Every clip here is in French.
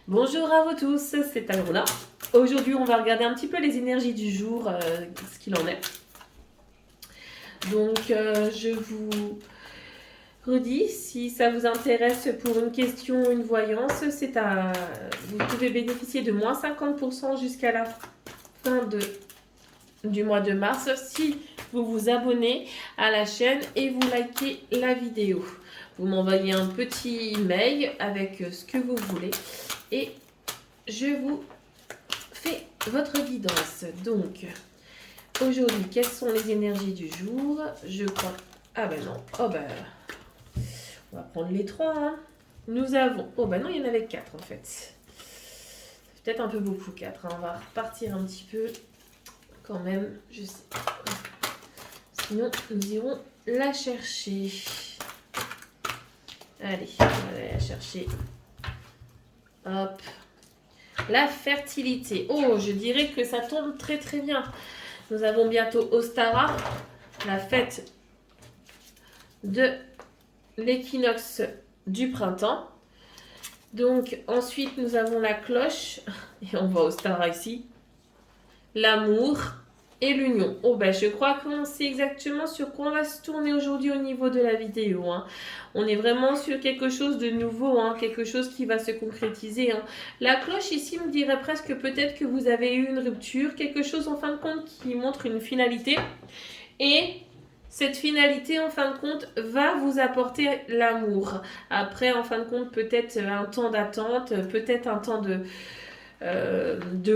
Bonjour à vous tous, c'est Alrona. Aujourd'hui, on va regarder un petit peu les énergies du jour, ce qu'il en est. Donc, je vous redis, si ça vous intéresse pour une question ou une voyance, vous pouvez bénéficier de moins 50% jusqu'à la fin du mois de mars si vous vous abonnez à la chaîne et vous likez la vidéo. Vous m'envoyez un petit mail avec ce que vous voulez et je vous fais votre guidance. Donc, aujourd'hui, quelles sont les énergies du jour? Je crois... Ah ben non. Oh ben... On va prendre les trois. Hein. Nous avons... Oh ben non, il y en avait quatre en fait. C'est peut-être un peu beaucoup, quatre. Hein. On va repartir un petit peu quand même. Je sais. Sinon, nous irons la chercher. Allez, on va aller la chercher. Hop. La fertilité. Oh, je dirais que ça tombe très très bien. Nous avons bientôt Ostara, la fête de l'équinoxe du printemps. Donc ensuite nous avons la cloche, et on voit Ostara ici, l'amour et l'union. Oh ben je crois qu'on sait exactement sur quoi on va se tourner aujourd'hui au niveau de la vidéo. Hein. On est vraiment sur quelque chose de nouveau, hein, quelque chose qui va se concrétiser. Hein. La cloche ici me dirait presque peut-être que vous avez eu une rupture, quelque chose en fin de compte qui montre une finalité. Et cette finalité en fin de compte va vous apporter l'amour. Après en fin de compte peut-être un temps d'attente, peut-être un temps de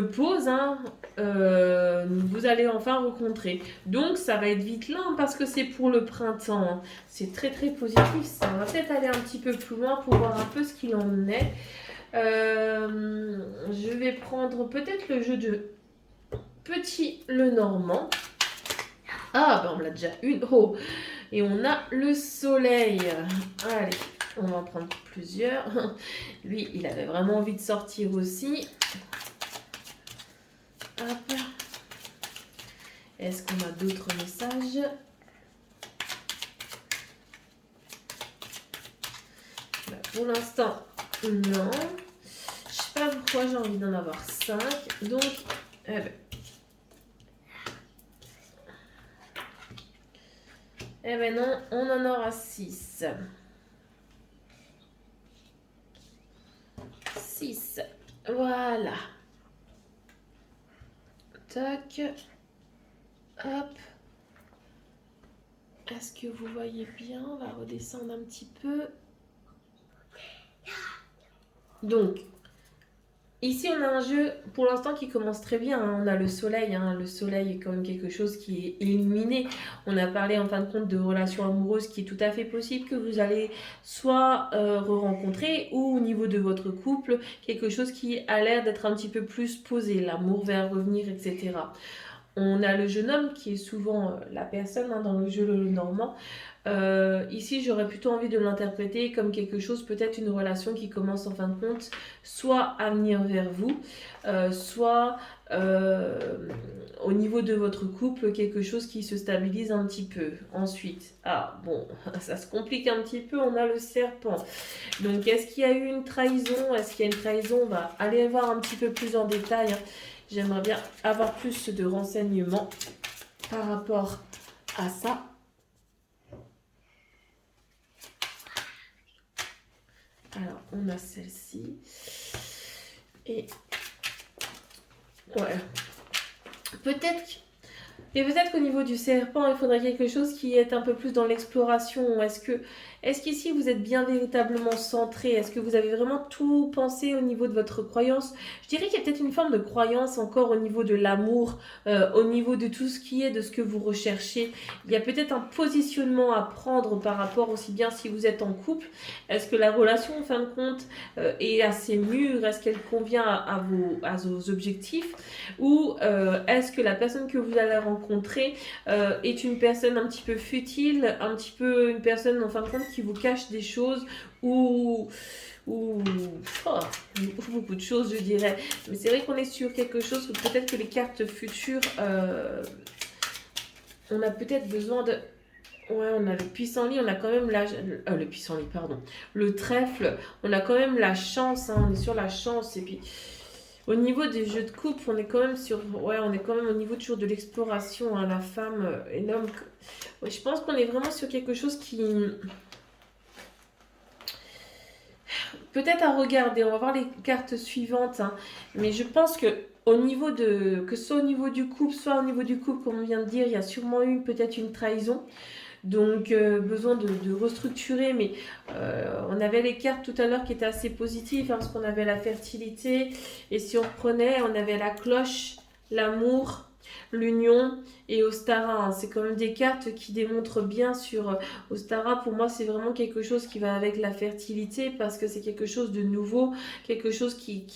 pause, hein, vous allez enfin rencontrer. Donc ça va être vite là hein, parce que c'est pour le printemps. Hein. C'est très très positif. Ça va peut-être aller un petit peu plus loin pour voir un peu ce qu'il en est. Je vais prendre peut-être le jeu de Petit le Normand. Ah ben on l'a déjà une. Oh. Et on a le soleil. Allez, on va en prendre plusieurs. Lui, il avait vraiment envie de sortir aussi. Hop. Est-ce qu'on a d'autres messages? Ben, pour l'instant, non. Je sais pas pourquoi j'ai envie d'en avoir 5. Donc, eh ben. Eh ben non, on en aura 6. 6. Voilà. Tac. Hop. Est-ce que vous voyez bien? On va redescendre un petit peu. Donc, ici on a un jeu pour l'instant qui commence très bien. Hein. On a le soleil. Hein. Le soleil est quand même quelque chose qui est illuminé. On a parlé en fin de compte de relations amoureuses qui est tout à fait possible que vous allez soit re-rencontrer ou au niveau de votre couple, quelque chose qui a l'air d'être un petit peu plus posé. L'amour va revenir, etc. On a le jeune homme qui est souvent la personne hein, dans le jeu le normand. Ici, j'aurais plutôt envie de l'interpréter comme quelque chose, peut-être une relation qui commence en fin de compte, soit à venir vers vous, soit au niveau de votre couple, quelque chose qui se stabilise un petit peu. Ensuite, ah bon, ça se complique un petit peu, on a le serpent. Donc, est-ce qu'il y a eu une trahison? Est-ce qu'il y a une trahison? On va aller voir un petit peu plus en détail. Hein. J'aimerais bien avoir plus de renseignements par rapport à ça. Alors, on a celle-ci. Et... ouais. Peut-être qu'au niveau du serpent, il faudrait quelque chose qui est un peu plus dans l'exploration. Est-ce qu'ici, vous êtes bien véritablement centré? Est-ce que vous avez vraiment tout pensé au niveau de votre croyance? Je dirais qu'il y a peut-être une forme de croyance encore au niveau de l'amour, au niveau de tout ce qui est, de ce que vous recherchez. Il y a peut-être un positionnement à prendre par rapport aussi bien si vous êtes en couple. Est-ce que la relation, en fin de compte, est assez mûre? Est-ce qu'elle convient à vos objectifs? Ou est-ce que la personne que vous allez rencontrer est une personne un petit peu futile, un petit peu une personne en fin de compte qui vous cache des choses ou beaucoup de choses je dirais. Mais c'est vrai qu'on est sur quelque chose où peut-être que les cartes futures, on a peut-être besoin de Ouais, on a le pissenlit, on a quand même le pissenlit, pardon. Le trèfle, on a quand même la chance, hein, on est sur la chance. Et puis, au niveau des jeux de coupe, on est quand même sur... Ouais, on est quand même au niveau toujours de l'exploration, hein, la femme et l'homme. Ouais, je pense qu'on est vraiment sur quelque chose qui... Peut-être à regarder, on va voir les cartes suivantes, hein, mais je pense que au niveau de... Que ce soit au niveau du couple, soit au niveau du couple, comme on vient de dire, il y a sûrement eu peut-être une trahison. Donc, besoin de restructurer, mais on avait les cartes tout à l'heure qui étaient assez positives, hein, parce qu'on avait la fertilité, et si on reprenait, on avait la cloche, l'amour, l'union et Ostara, hein. C'est quand même des cartes qui démontrent bien sur Ostara. Pour moi, c'est vraiment quelque chose qui va avec la fertilité, parce que c'est quelque chose de nouveau, quelque chose qui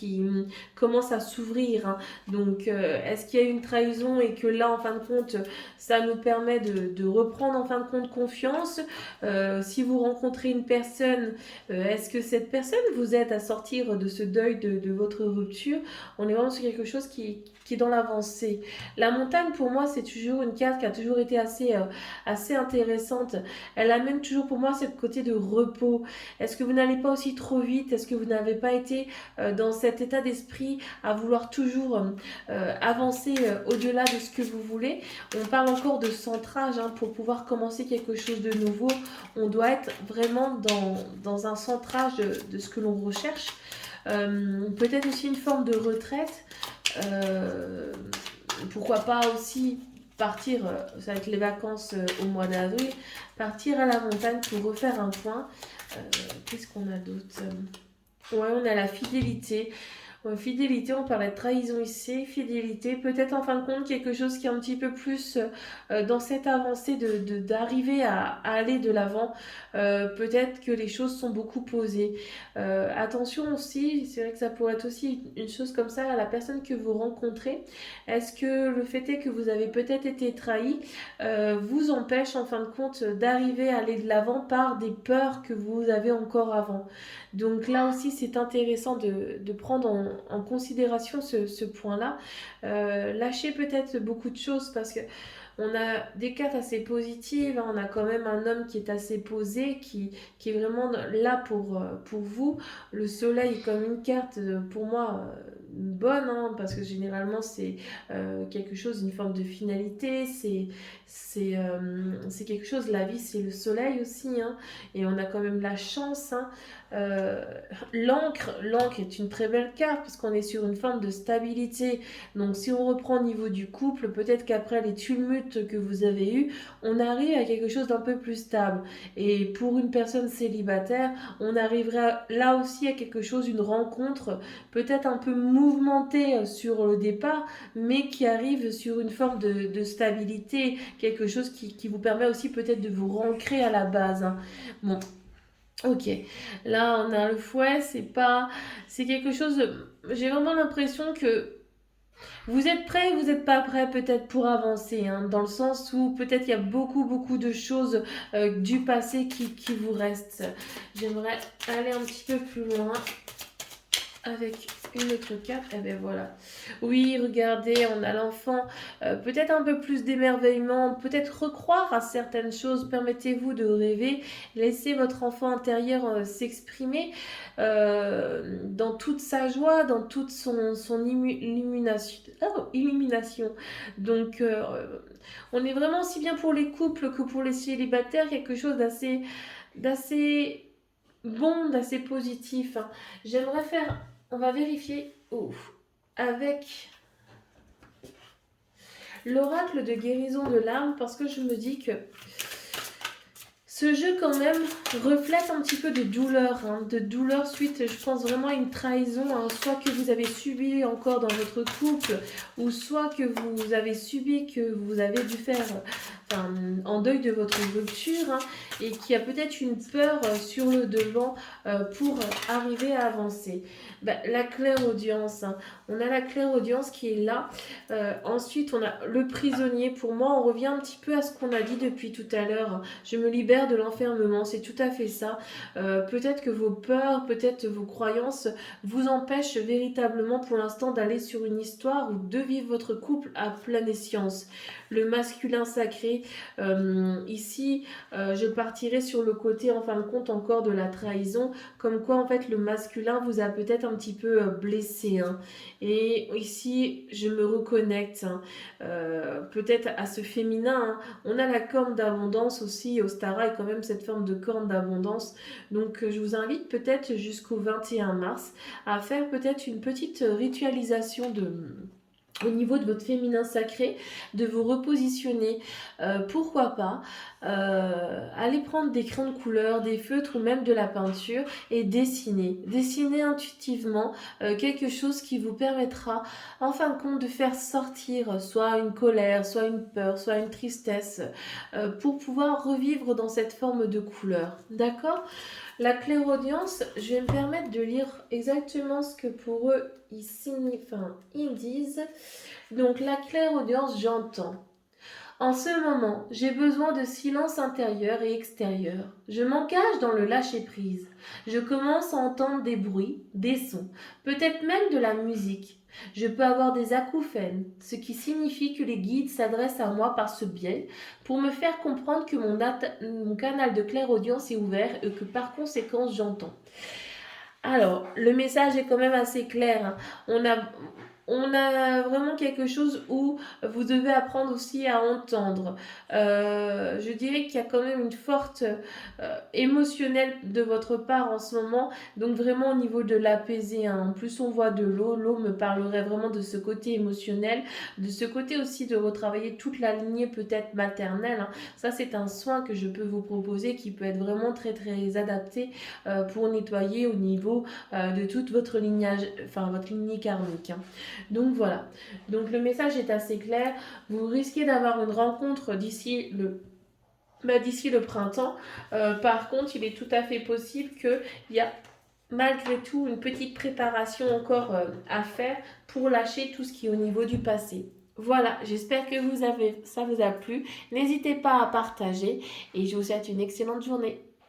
commence à s'ouvrir, hein. Donc, est-ce qu'il y a une trahison et que là, en fin de compte, ça nous permet de reprendre en fin de compte confiance. Si vous rencontrez une personne, est-ce que cette personne vous aide à sortir de ce deuil de votre rupture? On est vraiment sur quelque chose qui est dans l'avancée. La montagne, pour moi, c'est toujours une carte qui a toujours été assez intéressante. Elle amène toujours pour moi ce côté de repos. Est-ce que vous n'allez pas aussi trop vite? Est-ce que vous n'avez pas été dans cet état d'esprit à vouloir toujours avancer au-delà de ce que vous voulez? On parle encore de centrage, hein, pour pouvoir commencer quelque chose de nouveau. On doit être vraiment dans un centrage de ce que l'on recherche. Peut-être aussi une forme de retraite. Euh, Pourquoi pas aussi partir, ça va être les vacances au mois d'avril, partir à la montagne pour refaire un point. Qu'est-ce qu'on a d'autre? Ouais, on a la fidélité. Fidélité, on parlait de trahison ici, fidélité, peut-être en fin de compte quelque chose qui est un petit peu plus dans cette avancée d'arriver à aller de l'avant. Peut-être que les choses sont beaucoup posées. Attention aussi, c'est vrai que ça pourrait être aussi une chose comme ça à la personne que vous rencontrez. Est-ce que le fait est que vous avez peut-être été trahi vous empêche en fin de compte d'arriver à aller de l'avant par des peurs que vous avez encore avant? Donc là aussi, c'est intéressant de prendre en considération ce point-là. Lâcher peut-être beaucoup de choses parce que on a des cartes assez positives, hein. On a quand même un homme qui est assez posé, qui est vraiment là pour vous. Le soleil est comme une carte, pour moi, bonne, hein, parce que généralement c'est quelque chose, une forme de finalité, c'est quelque chose, la vie c'est le soleil aussi, hein, et on a quand même la chance, hein. Euh, l'encre est une très belle carte parce qu'on est sur une forme de stabilité. Donc si on reprend au niveau du couple, peut-être qu'après les tumultes que vous avez eus, on arrive à quelque chose d'un peu plus stable. Et pour une personne célibataire, on arriverait là aussi à quelque chose, une rencontre peut-être un peu mouvementée sur le départ, mais qui arrive sur une forme de stabilité, quelque chose qui vous permet aussi peut-être de vous rancrer à la base, hein. Bon, ok, là on a le fouet, c'est quelque chose. J'ai vraiment l'impression que vous êtes prêt, vous n'êtes pas prêt peut-être pour avancer, hein, dans le sens où peut-être il y a beaucoup de choses du passé qui vous restent. J'aimerais aller un petit peu plus loin avec une autre carte. Et ben voilà. Oui, regardez, on a l'enfant. Peut-être un peu plus d'émerveillement, peut-être recroire à certaines choses. Permettez-vous de rêver. Laissez votre enfant intérieur s'exprimer dans toute sa joie, dans toute son illumination. Donc, on est vraiment aussi bien pour les couples que pour les célibataires, quelque chose d'assez bon, d'assez positif, hein. J'aimerais faire, on va vérifier avec l'oracle de guérison de l'âme parce que je me dis que ce jeu quand même reflète un petit peu de douleur, hein, de douleur suite, je pense vraiment à une trahison, hein, soit que vous avez subi encore dans votre couple, ou soit que vous avez subi, que vous avez dû faire en deuil de votre rupture, hein, et qui a peut-être une peur sur le devant pour arriver à avancer. La clairaudience, hein. On a la clairaudience qui est là. Ensuite, on a le prisonnier. Pour moi, on revient un petit peu à ce qu'on a dit depuis tout à l'heure, hein. Je me libère de l'enfermement, c'est tout à fait ça. Peut-être que vos peurs, peut-être vos croyances vous empêchent véritablement pour l'instant d'aller sur une histoire ou de vivre votre couple à pleine escience. Le masculin sacré, voyez, ici, je partirai sur le côté, en fin de compte, encore de la trahison, comme quoi, en fait, le masculin vous a peut-être un petit peu blessé. Hein. Et ici, je me reconnecte, hein, peut-être à ce féminin. Hein. On a la corne d'abondance aussi, Ostara est quand même cette forme de corne d'abondance. Donc, je vous invite peut-être jusqu'au 21 mars à faire peut-être une petite ritualisation au niveau de votre féminin sacré, de vous repositionner, pourquoi pas, aller prendre des crayons de couleur, des feutres ou même de la peinture et dessiner intuitivement quelque chose qui vous permettra en fin de compte de faire sortir soit une colère, soit une peur, soit une tristesse, pour pouvoir revivre dans cette forme de couleur, d'accord? La clairaudience, je vais me permettre de lire exactement ce que pour eux ils disent. Donc la clairaudience, j'entends. En ce moment, j'ai besoin de silence intérieur et extérieur. Je m'engage dans le lâcher-prise. Je commence à entendre des bruits, des sons, peut-être même de la musique. Je peux avoir des acouphènes, ce qui signifie que les guides s'adressent à moi par ce biais pour me faire comprendre que mon canal de clairaudience est ouvert et que par conséquent j'entends. Alors, le message est quand même assez clair. Hein. On a vraiment quelque chose où vous devez apprendre aussi à entendre. Je dirais qu'il y a quand même une forte émotionnelle de votre part en ce moment, donc vraiment au niveau de l'apaiser. Hein. En plus, on voit de l'eau. L'eau me parlerait vraiment de ce côté émotionnel, de ce côté aussi de retravailler toute la lignée peut-être maternelle. Hein. Ça, c'est un soin que je peux vous proposer qui peut être vraiment très très adapté pour nettoyer au niveau de toute votre lignage, enfin votre lignée karmique. Hein. Donc voilà, donc le message est assez clair, vous risquez d'avoir une rencontre d'ici le printemps, par contre il est tout à fait possible qu'il y a malgré tout une petite préparation encore à faire pour lâcher tout ce qui est au niveau du passé. Voilà, j'espère que ça vous a plu, n'hésitez pas à partager et je vous souhaite une excellente journée.